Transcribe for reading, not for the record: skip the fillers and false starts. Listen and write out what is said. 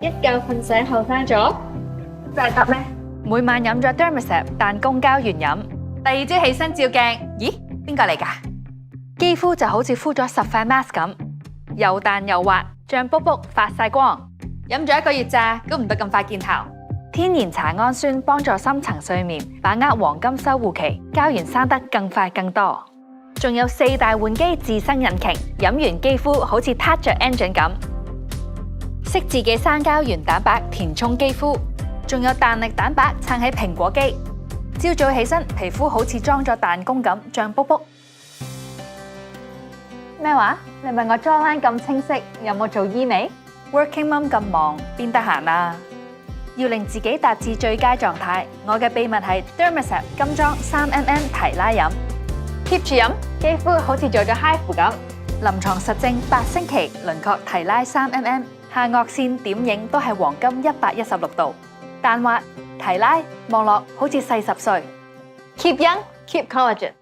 一覺瞓醒後生咗，就係答咩？每晚飲咗 Dermacet 彈弓膠原飲，第二朝起身照鏡，咦，邊個嚟㗎？肌膚就好似敷咗10塊 mask 咁，又彈又滑，脹卜卜，發晒光。飲咗1個月咋，估唔到咁快見效。天然茶氨酸幫助深層睡眠，把握黃金修護期，膠原生得更快更多。仲有4大換機自身引擎，飲完肌膚好似撻着 engine 咁，識自己生膠原蛋白填充肌膚，仲有彈力蛋白撐起蘋果肌。朝早起身，皮膚好似裝咗彈弓咁，脹卜卜。咩話？你問我 jawline 咁清晰，有冇做醫美 ？Working mom 咁忙，邊得閒啊？要令自己達至最佳狀態，我嘅秘密係 Dermacet 金裝3mm 提拉飲。keep 住飲，肌膚好似做咗 HIFU 咁。臨床實證8星期，輪廓提拉3mm，下顎線點影都係黃金116度，彈滑提拉望落好似細10歲。Keep young, keep collagen。